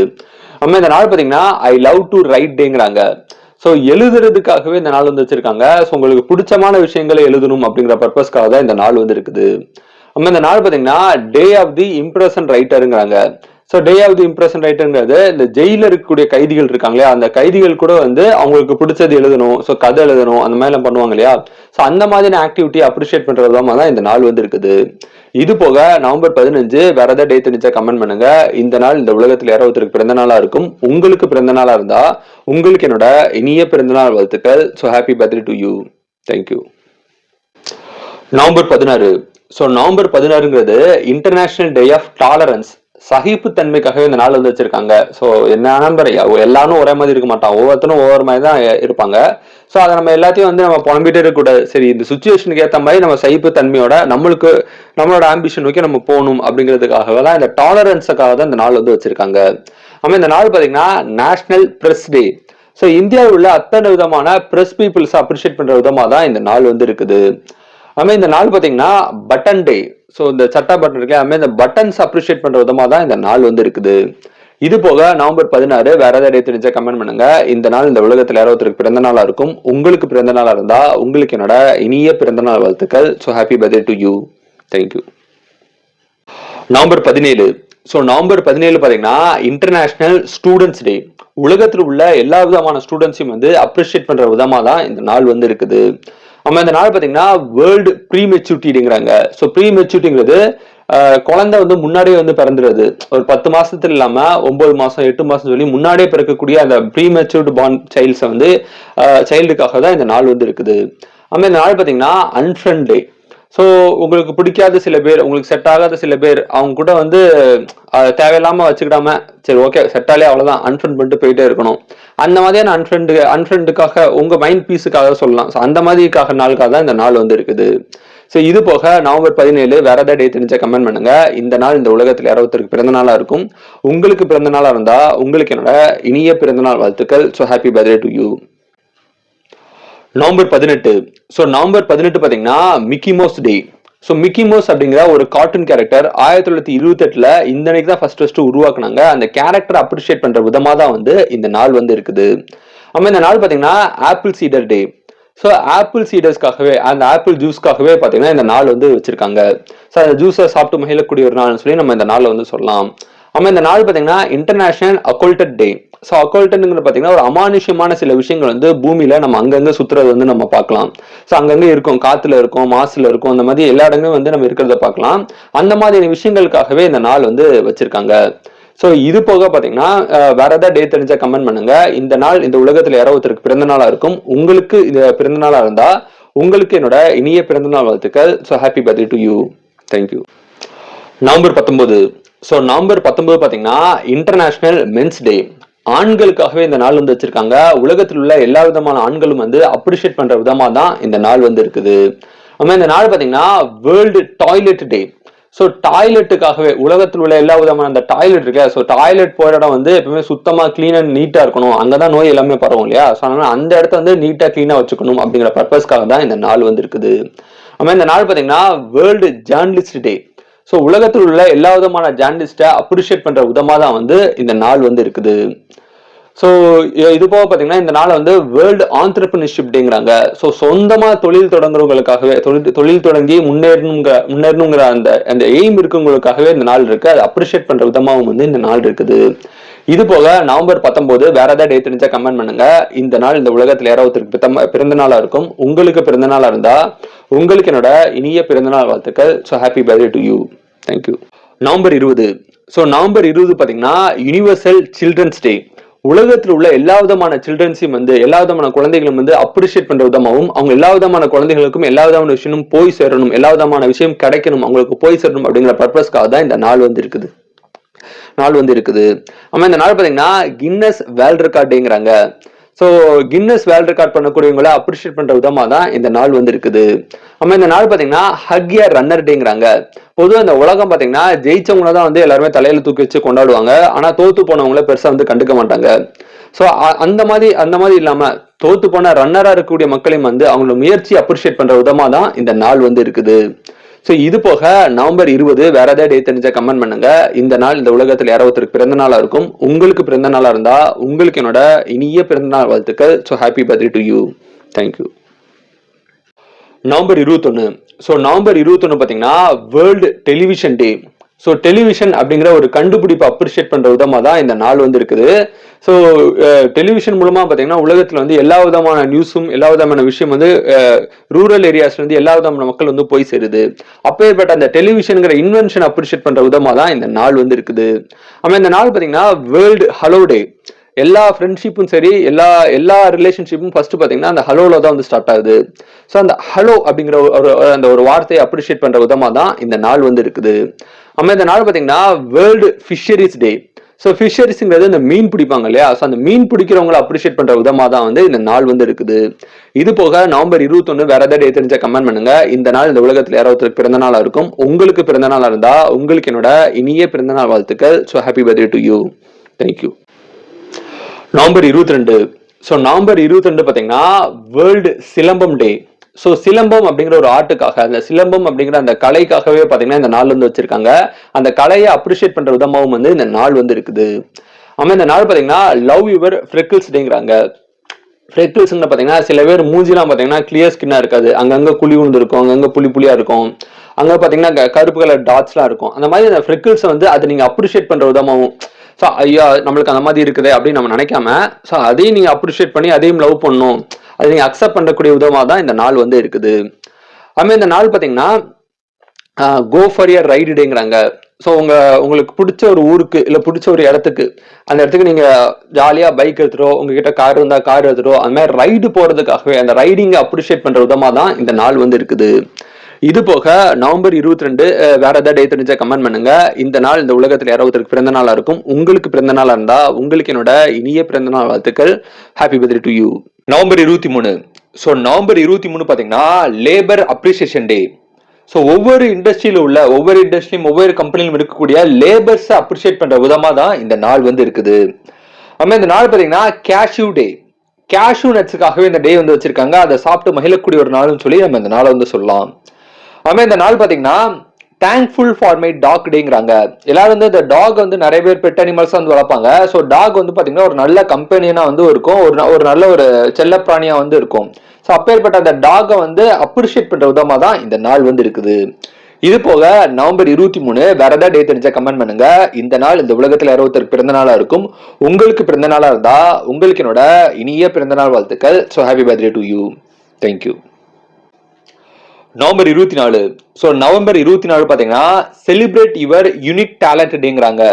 நம்ம இந்த நாள் பாத்தீங்கன்னா ஐ லவ் டு ரைட் டேங்கிறாங்க. ஸோ எழுதுறதுக்காகவே இந்த நாள் வந்து வச்சிருக்காங்க. ஸோ உங்களுக்கு பிடிச்சமான விஷயங்களை எழுதணும் அப்படிங்கிற பர்பஸ்க்காக தான் இந்த நாள் வந்து இருக்குது. நம்ம இந்த நாள் பாத்தீங்கன்னா டே ஆஃப் தி இம்ப்ரெஷன் ரைட்டருங்கிறாங்க. So day of the imprisoned ரைட்டருங்கிறது இந்த ஜெயில இருக்கக்கூடிய கைதிகள் இருக்காங்களே, அந்த கைதிகள் கூட வந்து அவங்களுக்கு பிடிச்சது எழுதணும், ஸோ கதை எழுதணும், அந்த மாதிரி எல்லாம் பண்ணுவாங்க இல்லையா. ஸோ அந்த மாதிரி ஆக்டிவிட்டி அப்ரிஷியேட் பண்ற விதமா தான் இந்த நாள் வந்து இருக்குது. இது போக நவம்பர் 15 வேற ஏதாவது டேட் இருந்துச்சா கமெண்ட் பண்ணுங்க. இந்த நாள் இந்த உலகத்தில் யாரோ ஒருத்தருக்கு பிறந்த நாளா இருக்கும். உங்களுக்கு பிறந்த நாளா இருந்தா உங்களுக்கு என்னோட இனிய பிறந்தநாள் வாழ்த்துக்கள். So happy birthday to you. Thank you. November 16. So November 16ங்கிறது இன்டர்நேஷனல் டே ஆஃப் டாலரன்ஸ், சகிப்புத்தன்மைக்காகவே இந்த நாள் வந்து வச்சிருக்காங்க. ஸோ என்ன நம்பர் எல்லாரும் ஒரே மாதிரி இருக்க மாட்டான், ஒவ்வொருத்தரும் ஒவ்வொரு மாதிரி தான் இருப்பாங்க. ஸோ அதை நம்ம எல்லாத்தையும் வந்து நம்ம புலம்பிட்டே இருக்கக்கூடாது. சரி, இந்த சுச்சுவேஷனுக்கு ஏற்ற மாதிரி நம்ம சகிப்புத்தன்மையோட நம்மளோட ஆம்பிஷன் நோக்கி நம்ம போகணும் அப்படிங்கிறதுக்காக தான் இந்த டாலரன்ஸுக்காக தான் இந்த நாள் வந்து வச்சிருக்காங்க. நம்ம இந்த நாள் பாத்தீங்கன்னா நேஷனல் பிரஸ் டே. ஸோ இந்தியாவில் உள்ள அத்தனை விதமான பிரஸ் பீப்புள்ஸ் அப்ரிஷியேட் பண்ற விதமா தான் இந்த நாள் வந்து இருக்குது. நம்ம இந்த நாள் பாத்தீங்கன்னா பட்டன் டே. ஸோ இந்த சட்டா பட்டன் இருக்கு, இந்த பட்டன்ஸ் அப்ரிஷியேட் பண்ற விதமா தான் இந்த நாள் வந்து இருக்குது. இது போக நவம்பர் 16 வேற ஏதாவது டேட் தெரிஞ்சா கமெண்ட் பண்ணுங்க. இந்த நாள் இந்த உலகத்தில் யாரோ ஒருத்தருக்கு பிறந்த நாளா இருக்கும். உங்களுக்கு பிறந்த நாளா இருந்தா உங்களுக்கு என்னோட இனிய பிறந்தநாள் வாழ்த்துக்கள். So happy birthday to you. Thank you. November 17. So November 17 பாத்தீங்கன்னா இன்டர்நேஷனல் ஸ்டூடெண்ட்ஸ் டே. உலகத்தில் உள்ள எல்லா விதமான ஸ்டூடெண்ட்ஸையும் வந்து அப்ரிஷியேட் பண்ற விதமா தான் இந்த நாள் வந்து இருக்குது. நம்ம இந்த நாள் பாத்தீங்கன்னா வேர்ல்டு ப்ரீமெச்சூரிட்டிங்கிறாங்க. ஸோ ப்ரீமெச்சூரிட்டிங்கிறது குழந்தை வந்து முன்னாடியே வந்து பிறந்துடுறது. ஒரு 10 மாசத்துல இல்லாம 9 மாசம் 8 மாசம் சொல்லி முன்னாடியே பிறக்கக்கூடிய அந்த ப்ரீமெச்சூர்டு பார்ன் சைல்ட்ஸை வந்து சைல்டுக்காக தான் இந்த நாள் வந்து இருக்குது. நம்ம இந்த நாள் பாத்தீங்கன்னா அன்ஃப்ரெண்ட் டே. ஸோ உங்களுக்கு பிடிக்காத சில பேர், உங்களுக்கு செட் ஆகாத சில பேர், அவங்க கூட வந்து தேவையில்லாம வச்சுக்கிடாம சரி ஓகே செட்டாலே அவ்வளவுதான் அன்ஃப்ரெண்ட் பண்ணிட்டு போயிட்டே இருக்கணும். அந்த மாதிரியான அன்ஃப்ரெண்டுக்காக உங்க மைண்ட் பீஸுக்காக சொல்லலாம். ஸோ அந்த மாதிரிக்காக நாளுக்காக தான் இந்த நாள் வந்து இருக்குது. ஸோ இது போக நவம்பர் 17 வேற ஏதாவது டே தெரிஞ்ச கமெண்ட் பண்ணுங்க. இந்த நாள் இந்த உலகத்தில் யாராவது பிறந்த நாளா இருக்கும். உங்களுக்கு பிறந்த நாளா இருந்தா உங்களுக்கு என்னோட இனிய பிறந்தநாள் வாழ்த்துக்கள். So happy birthday to you. November 18. So November 18 பாத்தீங்கன்னா Mickey Mouse day. So Mickey mouse அப்படிங்கிற ஒரு கார்ட்டூன் கேரக்டர் 1928 இந்த அன்னைக்கு தான் ஃபர்ஸ்ட் உருவாக்குனாங்க. அந்த கேரக்டர் அப்ரிஷியேட் பண்ற விதமா தான் வந்து இந்த நாள் வந்து இருக்குது. ஆமா, இந்த நாள் பாத்தீங்கன்னா ஆப்பிள் சீடர் டே. ஸோ ஆப்பிள் சீடர்ஸ்க்காகவே அந்த ஆப்பிள் ஜூஸ்க்காகவே பார்த்தீங்கன்னா இந்த நாள் வந்து வச்சிருக்காங்க. ஸோ அந்த ஜூஸை சாப்பிட்டு மகிழக்கூடிய ஒரு நாள்னு சொல்லி நம்ம இந்த நாளில் வந்து சொல்லலாம். ஆமாம், இந்த நாள் பார்த்தீங்கன்னா இன்டர்நேஷனல் அக்கல்டட் டே. ஸோ அக்கல்டன்ங்கிறது பார்த்தீங்கன்னா ஒரு அமானுஷ்யமான சில விஷயங்கள் வந்து பூமியில நம்ம அங்கங்கே சுற்றுறது வந்து நம்ம பார்க்கலாம். ஸோ அங்கங்கே இருக்கும், காத்துல இருக்கும், மாசுல இருக்கும், அந்த மாதிரி எல்லா இடங்களும் வந்து நம்ம இருக்கிறத பார்க்கலாம். அந்த மாதிரி விஷயங்களுக்காகவே இந்த நாள் வந்து வச்சிருக்காங்க. ஸோ இது போக பார்த்தீங்கன்னா வேற ஏதாவது டே தெரிஞ்சா கமெண்ட் பண்ணுங்க. இந்த நாள் இந்த உலகத்தில் யாராவது பிறந்த நாளா இருக்கும். உங்களுக்கு இந்த பிறந்த நாளா இருந்தா உங்களுக்கு என்னோட இனிய பிறந்தநாள் வாழ்த்துக்கள். So happy birthday to you. Thank you. November 19. So November 19 பார்த்தீங்கன்னா இன்டர்நேஷனல் மென்ஸ் டே. ஆண்களுக்காகவே இந்த நாள் வந்து வச்சிருக்காங்க. உலகத்தில் உள்ள எல்லா விதமான ஆண்களும் வந்து அப்ரிஷியேட் பண்ற விதமா தான் இந்த நாள் வந்து இருக்குது. ஆமா, இந்த நாள் பார்த்தீங்கன்னா வேர்ல்டு டாய்லெட் டே. ஸோ டாய்லெட்டுக்காகவே உலகத்தில் உள்ள எல்லா விதமான அந்த டாய்லெட் இருக்கு. ஸோ டாய்லெட் போற இடம் வந்து எப்பவுமே சுத்தமா கிளீன் அண்ட் நீட்டா இருக்கணும். அங்கதான் நோய் எல்லாமே பரவும் இல்லையா? ஸோ அதனால அந்த இடத்த வந்து நீட்டா கிளீனா வச்சுக்கணும் அப்படிங்கிற பர்பஸ்க்காக தான் இந்த நாள் வந்து இருக்குது. ஆமா, இந்த நாள் பாத்தீங்கன்னா வேர்ல்டு ஜேர்னலிஸ்ட் டே. ஸோ உலகத்தில் உள்ள எல்லா விதமான ஜேர்னலிஸ்டை அப்ரிஷியேட் பண்ற விதமா தான் வந்து இந்த நாள் வந்து இருக்குது. ஸோ இது போக பார்த்தீங்கன்னா இந்த நாளை வந்து வேர்ல்டு ஆண்டர்பிரினர்ஷிப் டேங்கிறாங்க. ஸோ சொந்தமாக தொழில் தொடங்குறவங்களுக்காகவே தொழில் தொடங்கி முன்னேறணுங்கிற அந்த எய்ம் இருக்குங்களுக்காகவே இந்த நாள் இருக்கு. அதை அப்ரிஷியேட் பண்ற விதமாகவும் வந்து இந்த நாள் இருக்குது. இது போக நவம்பர் 19 வேற ஏதாவது டே தெரிஞ்சா கமெண்ட் பண்ணுங்க. இந்த நாள் இந்த உலகத்தில் யாராவது பிறந்த நாளா இருக்கும். உங்களுக்கு பிறந்த நாளா இருந்தா உங்களுக்கு என்னோட இனிய பிறந்தநாள் வாழ்த்துக்கள். So happy birthday to you. Thank you. November 20. So November 20 பார்த்தீங்கன்னா யூனிவர்சல் சில்ட்ரன்ஸ் டே. உலகத்தில் உள்ள எல்லா விதமான சில்ட்ரன்ஸையும் வந்து எல்லா விதமான குழந்தைகளும் வந்து அப்ரிஷியேட் பண்ற விதமாகவும் அவங்க எல்லா விதமான குழந்தைகளுக்கும் எல்லா விதமான விஷயமும் போய் சேரணும், எல்லா விதமான விஷயம் கிடைக்கணும், அவங்களுக்கு போய் சேரணும் அப்படிங்கிற பர்பஸ்க்காக தான் இந்த நாள் வந்து இருக்குது. ஆமா, இந்த நாள் பாத்தீங்கன்னா கின்னஸ் வேர்ல்ட் ரெக்கார்ட் டேங்கிறாங்க. ஸோ கின்னஸ் வேர்ல்ட் ரெக்கார்ட் பண்ணக்கூடியவங்களை அப்ரிஷியேட் பண்ற விதமா தான் இந்த நாள் வந்து இருக்குது. ஆமா, இந்த நாள் பாத்தீங்கன்னா ஹக் ஏ ரன்னர் டேங்கிறாங்க. பொதுவாக இந்த உலகம் பாத்தீங்கன்னா ஜெயிச்சவங்கள தான் வந்து எல்லாருமே தலையில தூக்கி வச்சு கொண்டாடுவாங்க. ஆனா தோத்து போனவங்கள பெருசா வந்து கண்டுக்க மாட்டாங்க. ஸோ அந்த மாதிரி இல்லாம தோத்து போன ரன்னரா இருக்கக்கூடிய மக்களையும் வந்து அவங்களோட முயற்சி அப்ரிஷியேட் பண்ற விதமா தான் இந்த நாள் வந்து இருக்குது. ஸோ இது போக நவம்பர் 20 வேற ஏதாவது டே தெரிஞ்சா கமெண்ட் பண்ணுங்க. இந்த நாள் இந்த உலகத்தில் யாராவது பிறந்த நாளா இருக்கும். உங்களுக்கு பிறந்த நாளா இருந்தா உங்களுக்கு என்னோட இனிய பிறந்தநாள் வாழ்த்துக்கள். So happy birthday to you. Thank you. November 21. So November 21 பார்த்தீங்கன்னா வேர்ல்டு டெலிவிஷன் டே. ஸோ டெலிவிஷன் அப்படிங்கிற ஒரு கண்டுபிடிப்பை அப்ரிஷியேட் பண்ற விதமா தான் இந்த நாள் வந்து இருக்குது. ஸோ டெலிவிஷன் மூலமா பார்த்தீங்கன்னா உலகத்துல வந்து எல்லா விதமான நியூஸும் எல்லா விதமான விஷயம் வந்து ரூரல் ஏரியாஸ்ல இருந்து எல்லா விதமான மக்கள் வந்து போய் சேருது. அப்பேற்பட்ட அந்த டெலிவிஷன்ங்கிற இன்வென்ஷன் அப்ரிஷியேட் பண்ற விதமா தான் இந்த நாள் வந்து இருக்குது. ஆமா, இந்த நாள் பார்த்தீங்கன்னா வேர்ல்டு ஹலோ டே. எல்லா ஃப்ரெண்ட்ஷிப்பும் சரி எல்லா ரிலேஷன்ஷிப்பும் ஃபர்ஸ்ட் பாத்தீங்கன்னா அந்த ஹலோல தான் வந்து ஸ்டார்ட் ஆகுது. ஸோ அந்த ஹலோ அப்படிங்கிற அந்த ஒரு வார்த்தையை அப்ரிஷியேட் பண்ற விதமா தான் இந்த நாள் வந்து இருக்குது. ஆமா, இந்த நாள் பாத்தீங்கன்னா வேர்ல்டு ஃபிஷரிஸ் டே. ஸோ ஃபிஷரிஸ்ங்கிறது இந்த மீன் பிடிப்பாங்க இல்லையா? ஸோ அந்த மீன் பிடிக்கிறவங்களை அப்ரிஷியேட் பண்ற விதமா தான் வந்து இந்த நாள் வந்து இருக்குது. இது போக நவம்பர் 21 வேற ஏதாவது டே தெரிஞ்சா கமெண்ட் பண்ணுங்க. இந்த நாள் இந்த உலகத்தில் யாராவது பிறந்த நாளா இருக்கும். உங்களுக்கு பிறந்த நாளா இருந்தா உங்களுக்கு என்னோட இனிய பிறந்தநாள் வாழ்த்துக்கள். So happy birthday to you. Thank you. November 22. So November 22 பார்த்தீங்கன்னா வேர்ல்டு சிலம்பம் டே. ஸோ சிலம்பம் அப்படிங்கிற ஒரு ஆர்ட்டுக்காக அந்த சிலம்பம் அப்படிங்கிற அந்த கலைக்காகவே பார்த்தீங்கன்னா இந்த நாள் வந்து வச்சிருக்காங்க. அந்த கலையை அப்ரிஷியேட் பண்ற விதமாகவும் வந்து இந்த நாள் வந்து இருக்குது. ஆமா, இந்த நாள் பார்த்தீங்கன்னா லவ் யுவர் ஃப்ரெக்கிள்ஸ் டேங்கிறாங்க. ஃப்ரெக்கிள்ஸ்ன்னு பார்த்தீங்கன்னா சில பேர் மூஞ்சிலாம் பார்த்தீங்கன்னா கிளியர் ஸ்கின்னா இருக்காது. அங்கங்க குழி விழுந்து இருக்கும், அங்கங்க புளியா இருக்கும், அங்க பார்த்தீங்கன்னா கருப்பு கலர் டாட்ஸ்லாம் இருக்கும். அந்த மாதிரி அந்த ஃப்ரெக்கிள்ஸை வந்து அதை நீங்க அப்ரிஷியேட் பண்ற விதமாகவும் ஸோ ஐயா நம்மளுக்கு அந்த மாதிரி இருக்குது அப்படின்னு நம்ம நினைக்காம ஸோ அதையும் நீங்க அப்ரிஷியேட் பண்ணி அதையும் லவ் பண்ணணும், அதை நீங்க அக்செப்ட் பண்ணக்கூடிய விதமாக தான் இந்த நாள் வந்து இருக்குது. அதுமாதிரி இந்த நாள் பார்த்தீங்கன்னா கோ ஃபார் யர் ரைடு டேங்கிறாங்க. ஸோ உங்களுக்கு பிடிச்ச ஒரு ஊருக்கு இல்லை பிடிச்ச ஒரு இடத்துக்கு அந்த இடத்துக்கு நீங்க ஜாலியா பைக் எடுத்துட்டோ உங்ககிட்ட கார் இருந்தா கார் எடுத்துட்டோ அந்த மாதிரி ரைடு போறதுக்காகவே அந்த ரைடிங்கை அப்ரிஷியேட் பண்ற விதமாக தான் இந்த நாள் வந்து இருக்குது. இது போக நவம்பர் 22 வேற ஏதாவது டே தெரிஞ்சா கமெண்ட் பண்ணுங்க. இந்த நாள் இந்த உலகத்தில் யாராவது பிறந்த நாளா இருக்கும். உங்களுக்கு பிறந்த நாளா இருந்தா உங்களுக்கு என்னோட இனிய பிறந்த நாள் வாழ்த்துக்கள். Happy birthday to you. November 23. So November 23 பாத்தீங்கன்னா லேபர் அப்ரிசியேஷன் டே. ஸோ ஒவ்வொரு இண்டஸ்ட்ரியில உள்ள ஒவ்வொரு இண்டஸ்ட்ரியும் ஒவ்வொரு கம்பெனிலும் இருக்கக்கூடிய லேபர்ஸை அப்ரிஷியேட் பண்ற விதமா தான் இந்த நாள் வந்து இருக்குது. நம்ம இந்த நாள் பாத்தீங்கன்னா கேஷ்யூ டே, கேஷ்யூ நட்ஸுக்காகவே இந்த டே வந்து வச்சிருக்காங்க. அதை சாப்பிட்டு மகிழக்கூடிய ஒரு நாள்னு சொல்லி நம்ம இந்த நாளை வந்து சொல்லலாம். நம்ம இந்த நாள் பாத்தீங்கன்னா தேங்க்ஃபுல் ஃபார் மை டாக் டேங்கிறாங்க. எல்லாரும் வந்து இந்த டாக் வந்து நிறைய பேர் பெட் அனிமல்ஸ் வந்து வளர்ப்பாங்க. ஸோ டாக் வந்து பாத்தீங்கன்னா ஒரு நல்ல கம்பெனியனா வந்து இருக்கும், ஒரு நல்ல ஒரு செல்ல பிராணியா வந்து இருக்கும். ஸோ அப்பேற்பட்ட அந்த டாகை வந்து அப்ரிஷியேட் பண்ற விதமா தான் இந்த நாள் வந்து இருக்குது. இது போக நவம்பர் 23 வேற ஏதாவது டே தெரிஞ்சா கமெண்ட் பண்ணுங்க. இந்த நாள் இந்த உலகத்துல 60 பிறந்த நாளா இருக்கும். உங்களுக்கு பிறந்த நாளா இருந்தா உங்களுக்கு என்னோட இனிய பிறந்த நாள் வாழ்த்துக்கள். So happy birthday to you. Thank you. November 24. So November 24 பாத்தீங்கன்னா செலிப்ரேட் யுவர் யூனிக் டேலண்ட் டேங்கிறாங்க.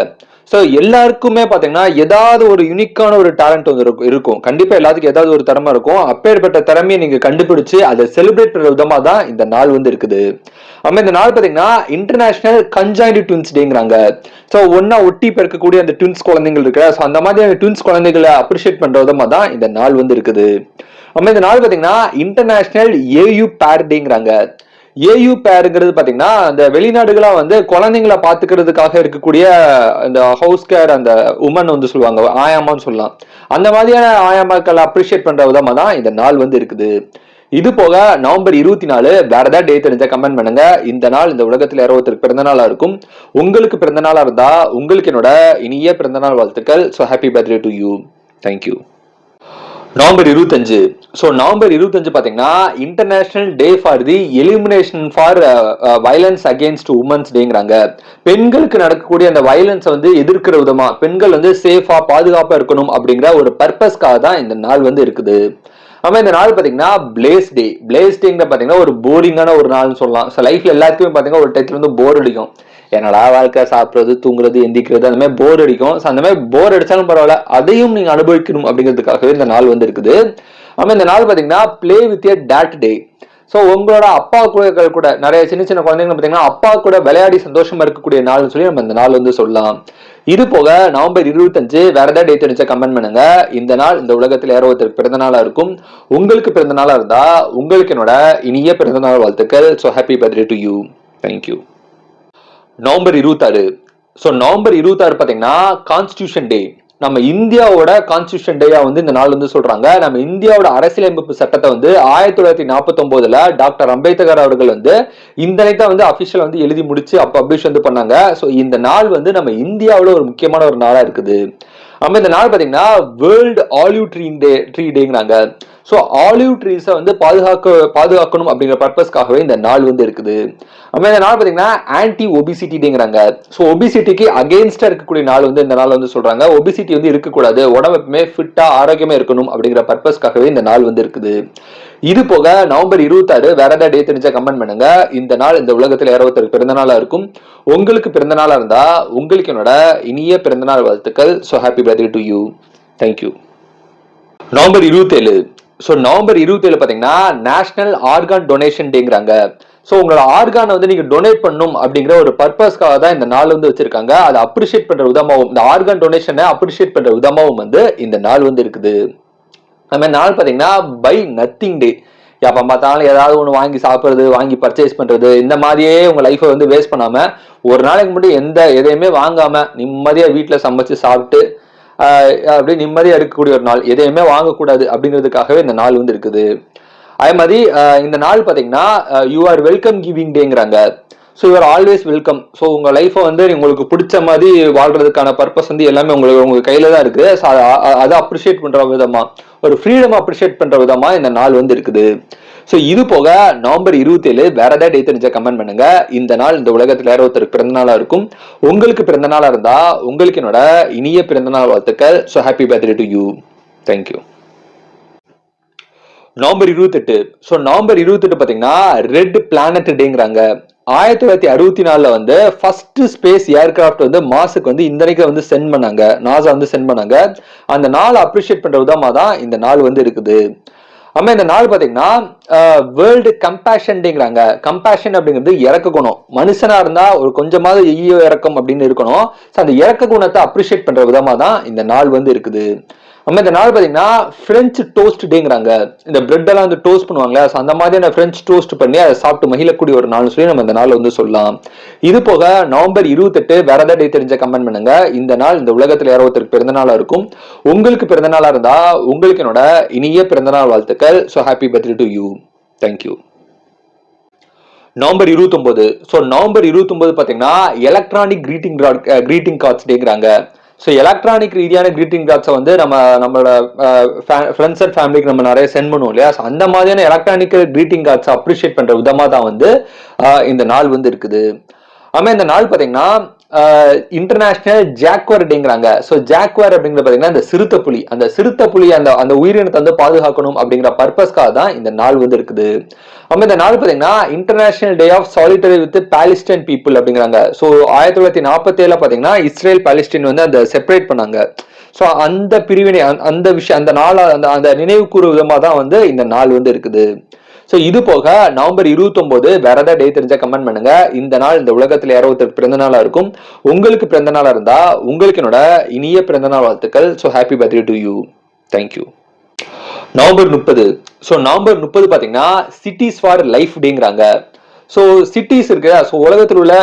ஸோ எல்லாருக்குமே பாத்தீங்கன்னா ஏதாவது ஒரு யூனிக்கான ஒரு டேலண்ட் வந்து இருக்கும். கண்டிப்பா எல்லாத்துக்கும் ஏதாவது ஒரு திறமை இருக்கும். அப்பேற்பட்ட திறமையை நீங்க கண்டுபிடிச்சு அதை செலிப்ரேட் பண்ற விதமா தான் இந்த நாள் வந்து இருக்குது. நம்ம இந்த நாள் பாத்தீங்கன்னா இன்டர்நேஷனல் கன்ஜாயின்ட் ட்வின்ஸ் டேங்கிறாங்க. ஸோ ஒன்னா ஒட்டி பிறக்கக்கூடிய அந்த ட்வின்ஸ் குழந்தைகள் இருக்கு. ஸோ அந்த மாதிரி ட்வின்ஸ் குழந்தைகளை அப்ரிஷியேட் பண்ற விதமா தான் இந்த நாள் வந்து இருக்குது. நம்ம இந்த நாள் பாத்தீங்கன்னா இன்டர்நேஷனல் ஏயு பேர் டேங்கிறாங்க. ஏயு பேருங்கிறது பாத்தீங்கன்னா அந்த வெளிநாடுகளா வந்து குழந்தைங்களை பாத்துக்கிறதுக்காக இருக்கக்கூடிய அந்த ஹவுஸ் கேர் அந்த உமன் வந்து சொல்லுவாங்க, ஆயாமான்னு சொல்லலாம். அந்த மாதிரியான ஆயாமாக்களை அப்ரிஷியேட் பண்ற விதமா தான் இந்த நாள் வந்து இருக்குது. இது போக நவம்பர் 24 வேற ஏதாவது டே தெரிஞ்சா கமெண்ட் பண்ணுங்க. இந்த நாள் இந்த உலகத்துல 60 பிறந்த நாளா இருக்கும். உங்களுக்கு பிறந்த நாளா இருந்தா உங்களுக்கு என்னோட இனிய பிறந்த நாள் வாழ்த்துக்கள். So happy birthday to you. Thank you. November 25. So November 25 பாத்தீங்கன்னா international day for the elimination for violence against women's டேங்கிறாங்க. பெண்களுக்கு நடக்கக்கூடிய அந்த வயலன்ஸை வந்து எதிர்க்கிற விதமா பெண்கள் வந்து சேஃபா பாதுகாப்பா இருக்கணும் அப்படிங்கிற ஒரு பர்பஸ்க்காக தான் இந்த நாள் வந்து இருக்குது. ஆமா இந்த நாள் பாத்தீங்கன்னா பிளேஸ் டே. பிளேஸ் டேங்க பாத்தீங்கன்னா ஒரு போரிங்கான ஒரு நாள்னு சொல்லலாம். ஸோ லைஃப்ல எல்லாத்துக்குமே பாத்தீங்கன்னா ஒரு டைத்துல வந்து போர் அடிக்கும். என்னடா வாழ்க்கை, சாப்பிட்றது தூங்குறது எந்திக்கிறது அந்த மாதிரி போர் அடிக்கும். ஸோ அந்த மாதிரி போர் அடிச்சாலும் பரவாயில்ல, அதையும் நீங்க அனுபவிக்கணும் அப்படிங்கிறதுக்காகவே இந்த நாள் வந்து இருக்குது. ஆமா இந்த நாள் பாத்தீங்கன்னா play with a dot day. So உங்களோட அப்பா கூட நிறைய சின்ன சின்ன குழந்தைங்க பாத்தீங்கன்னா அப்பா கூட விளையாடி சந்தோஷமா இருக்கக்கூடிய நாள்னு சொல்லி நம்ம இந்த நாள் வந்து சொல்லலாம். இது போக நவம்பர் 25 வேற ஏதாவது டே தெரிஞ்சா கமெண்ட் பண்ணுங்க. இந்த நாள் இந்த உலகத்துல 60 பிறந்த நாளா இருக்கும். உங்களுக்கு பிறந்த நாளா இருந்தா உங்களுக்கு என்னோட இனிய பிறந்த நாள் வாழ்த்துக்கள். So happy birthday to you. Thank you. November 26. So November 26 பாத்தீங்கன்னா கான்ஸ்டிடியூஷன் டே. நம்ம இந்தியாவோட கான்ஸ்டிடியூஷன் டேயா வந்து இந்த நாள் வந்து சொல்றாங்க. நம்ம இந்தியாவோட அரசியலமைப்பு சட்டத்தை வந்து 1949 டாக்டர் அம்பேத்கர் அவர்கள் வந்து இந்த தான் வந்து அபிஷியல் வந்து எழுதி முடிச்சு பப்ளிஷ் வந்து பண்ணாங்க. ஸோ இந்த நாள் வந்து நம்ம இந்தியாவோட ஒரு முக்கியமான ஒரு நாளா இருக்குது. நம்ம இந்த நாள் பாத்தீங்கன்னா வேர்ல்டு ஆலிவ் ட்ரீ டேங்கிறாங்க. ஸோ ஆலிவ் ட்ரீஸை வந்து பாதுகாக்கணும் அப்படிங்கிற பர்பஸ்க்காகவே இந்த நாள் வந்து இருக்குது. நம்ம இந்த நாள் பாத்தீங்கன்னா ஆன்டி ஒபிசிட்டி டேங்கிறாங்க. ஸோ ஒபிசிட்டிக்கு அகெயின்ஸ்டா இருக்கக்கூடிய நாள் வந்து இந்த நாள் வந்து சொல்றாங்க. ஒபிசிட்டி வந்து இருக்கக்கூடாது, உடம்பு எப்பவுமே ஃபிட்டா ஆரோக்கியமா இருக்கணும் அப்படிங்கிற பர்பஸ்க்காகவே இந்த நாள் வந்து இருக்குது. இது போக நவம்பர் 26 வேற ஏதாவது டே தெரிஞ்சா கமெண்ட் பண்ணுங்க. இந்த நாள் இந்த உலகத்துல 60 பிறந்த நாளா இருக்கும். உங்களுக்கு பிறந்த நாளா இருந்தா உங்களுக்கு என்னோட இனிய பிறந்த நாள் வாழ்த்துக்கள். So happy birthday to you. Thank you. November 27. So November 27 பாத்தீங்கன்னா நேஷனல் ஆர்கான் டொனேஷன் டேங்கிறாங்க. ஸோ உங்களோட ஆர்கானை வந்து நீங்க டொனேட் பண்ணும் அப்படிங்கிற ஒரு பர்பஸ்க்காக தான் இந்த நாள் வந்து வச்சிருக்காங்க. அதை அப்ரிஷியேட் பண்ற விதமாகவும் இந்த ஆர்கான் டொனேஷனை அப்ரிஷியேட் பண்ற விதமாகவும் வந்து இந்த நாள் வந்து இருக்குது. அந்த நாள் பாத்தீங்கன்னா பை நத்திங் டே. எப்ப பார்த்தாலும் ஏதாவது ஒன்று வாங்கி சாப்பிட்றது, வாங்கி பர்ச்சேஸ் பண்றது, இந்த மாதிரியே உங்க லைஃபை வந்து வேஸ்ட் பண்ணாம ஒரு நாளைக்கு மட்டும் எதையுமே வாங்காம நிம்மதியா வீட்டுல சமைச்சு சாப்பிட்டு அப்படியே நிம்மதியா இருக்கக்கூடிய ஒரு நாள். எதையுமே வாங்கக்கூடாது அப்படிங்கிறதுக்காகவே இந்த நாள் வந்து இருக்குது. அதே மாதிரி இந்த நாள் பாத்தீங்கன்னா யூ ஆர் வெல்கம் கிவிங் டேங்கிறாங்க. So you are always welcome. So உங்க லைஃபை வந்து உங்களுக்கு பிடிச்ச மாதிரி வாழ்றதுக்கான பர்பஸ் வந்து எல்லாமே உங்க கையில தான் இருக்குது. ஸோ அதை அப்ரிஷியேட் பண்ற விதமா ஒரு ஃப்ரீடம் அப்ரிஷியேட் பண்ற விதமா இந்த நாள் வந்து இருக்குது. ஸோ இது போக நவம்பர் 27 வேற ஏதாவது டே தெரிஞ்சா கமெண்ட் பண்ணுங்க. இந்த நாள் இந்த உலகத்துல 60 பிறந்த நாளா இருக்கும். உங்களுக்கு பிறந்த நாளா இருந்தா உங்களுக்கு என்னோட இனிய பிறந்த நாள் வாழ்த்துக்கள். So happy birthday to you. Thank you. November 28. So November 28 பாத்தீங்கன்னா ரெட் பிளானட் டேங்கிறாங்க. 1964 வந்து ஃபர்ஸ்ட் ஸ்பேஸ் ஏர்கிராஃப்ட் வந்து மாசுக்கு வந்து இந்த வந்து சென்ட் பண்ணாங்க. நாசா வந்து சென்ட் பண்ணாங்க. அந்த நாள் அப்ரிஷியேட் பண்ற விதமா தான் இந்த நாள் வந்து இருக்குது. ஆமா இந்த நாள் பாத்தீங்கன்னா வேர்ல்டு கம்பேஷன் டேங்கிறாங்க. கம்பேஷன் அப்படிங்கிறது இறக்க குணம். மனுஷனா இருந்தா ஒரு கொஞ்சமாவது இறக்கம் அப்படின்னு இருக்கணும். அந்த இறக்க குணத்தை அப்ரிஷியேட் பண்ற விதமா தான் இந்த நாள் வந்து இருக்குது. நம்ம இந்த நாள் பாத்தீங்கன்னா பிரெஞ்சு டோஸ்ட் டேங்கிறாங்க. இந்த பிரெட் எல்லாம் வந்து டோஸ்ட் பண்ணுவாங்களா, அந்த மாதிரியான பிரெஞ்சு டோஸ்ட் பண்ணி அதை சாப்பிட்டு மகிழக்கூடிய ஒரு நாள்னு சொல்லி நம்ம இந்த நாள் வந்து சொல்லலாம். இது போக நவம்பர் 28 வேற ஏதாவது டே தெரிஞ்ச கமெண்ட் பண்ணுங்க. இந்த நாள் இந்த உலகத்துல யாரோ ஒருத்தருக்கு பிறந்த நாளா இருக்கும். உங்களுக்கு பிறந்த நாளா இருந்தா உங்களுக்கு என்னோட இனிய பிறந்தநாள் வாழ்த்துக்கள். So happy birthday to you. Thank you. November 29. So November 29 பாத்தீங்கன்னா எலக்ட்ரானிக் கிரீட்டிங் கார்ட்ஸ் டேங்கிறாங்க. ஸோ எலக்ட்ரானிக் ரீதியான கிரீட்டிங் கார்ட்ஸை வந்து நம்மளோட ஃப்ரெண்ட்ஸ் அண்ட் ஃபேமிலிக்கு நம்ம நிறைய சென்ட் பண்ணுவோம் இல்லையா. அந்த மாதிரியான எலக்ட்ரானிக் கிரீட்டிங் கார்ட்ஸை அப்ரிஷியேட் பண்ற விதமா தான் வந்து இந்த நாள் வந்து இருக்குது. ஆமா, இந்த நாள் பாத்தீங்கன்னா இன்டர்நேஷனல் ஜாக்வார் டேங்கிறாங்க. ஸோ ஜாக்வார் அப்படிங்கிற பாத்தீங்கன்னா இந்த சிறுத்தை புலி அந்த உயிரினத்தை வந்து பாதுகாக்கணும் அப்படிங்கிற பர்பஸ்க்காக தான் இந்த நாள் வந்து இருக்குது. நம்ம இந்த நாள் பாத்தீங்கன்னா international day of solidarity with Palestine people அப்படிங்கிறாங்க. ஸோ 1947 பாத்தீங்கன்னா இஸ்ரேல் பாலஸ்டைன் வந்து அந்த செப்பரேட் பண்ணாங்க. ஸோ அந்த பிரிவினை அந்த விஷயம் அந்த நாள் அந்த நினைவு கூறு விதமா தான் வந்து இந்த நாள் வந்து இருக்குது. ஸோ இது போக நவம்பர் 29 வேற ஏதாவது டே தெரிஞ்சா கமெண்ட் பண்ணுங்க. இந்த நாள் இந்த உலகத்துல யாரோ ஒருத்தர் பிறந்த நாளா இருக்கும். உங்களுக்கு பிறந்த நாளா இருந்தா உங்களுக்கு என்னோட இனிய பிறந்த நாள் வாழ்த்துக்கள். So happy birthday to you. Thank you. November 30. So November 30 பாத்தீங்கன்னா சிட்டிஸ் ஃபார் லைஃப் டேங்கிறாங்க. ஸோ சிட்டிஸ் இருக்கு. ஸோ உலகத்தில் உள்ள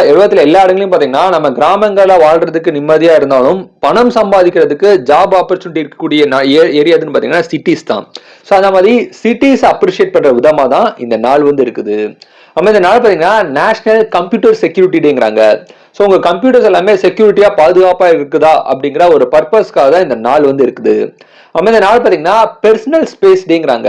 எல்லா இடங்களையும் பாத்தீங்கன்னா நம்ம கிராமங்கள வாழ்றதுக்கு நிம்மதியா இருந்தாலும் பணம் சம்பாதிக்கிறதுக்கு ஜாப் ஆப்பர்ச்சுனிட்டி இருக்கக்கூடிய ஏரியாதுன்னு பாத்தீங்கன்னா சிட்டிஸ் தான். ஸோ அந்த மாதிரி சிட்டிஸ் அப்ரிஷியேட் பண்ற விதமா தான் இந்த நாள் வந்து இருக்குது. நம்ம இந்த நாள் பாத்தீங்கன்னா நேஷனல் கம்ப்யூட்டர் செக்யூரிட்டி டேங்கிறாங்க. ஸோ உங்க கம்ப்யூட்டர்ஸ் எல்லாமே செக்யூரிட்டியா பாதுகாப்பா இருக்குதா அப்படிங்கிற ஒரு பர்பஸ்க்காக தான் இந்த நாள் வந்து இருக்குது. நம்ம இந்த நாள் பாத்தீங்கன்னா பெர்சனல் ஸ்பேஸ் டேங்கிறாங்க.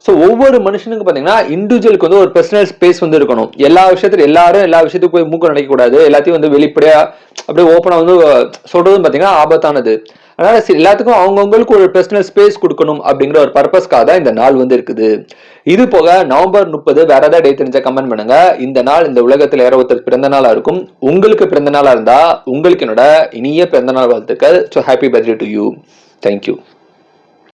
ஸோ ஒவ்வொரு மனுஷனுக்கு பாத்தீங்கன்னா இண்டிவிஜுவலுக்கு வந்து ஒரு பர்சனல் ஸ்பேஸ் வந்து இருக்கணும். எல்லாரும் எல்லா விஷயத்துக்கும் போய் மூக்க நினைக்க கூடாது. எல்லாத்தையும் வந்து வெளிப்படையா அப்படியே ஓப்பனா வந்து சொல்றதுன்னு பாத்தீங்கன்னா ஆபத்தானது. அதனால எல்லாத்துக்கும் அவங்கவுங்களுக்கு ஒரு பர்சனல் ஸ்பேஸ் கொடுக்கணும் அப்படிங்கிற ஒரு பர்பஸ்க்காக தான் இந்த நாள் வந்து இருக்குது. இது போக நவம்பர் 30 வேற ஏதாவது டே தெரிஞ்சா கமெண்ட் பண்ணுங்க. இந்த நாள் இந்த உலகத்துல யாரோ ஒருத்தர் பிறந்த நாளா இருக்கும். உங்களுக்கு பிறந்த நாளா இருந்தா உங்களுக்கு என்னோட இனிய பிறந்த நாள் வாழ்த்துக்கள். So happy birthday to you. Thank you.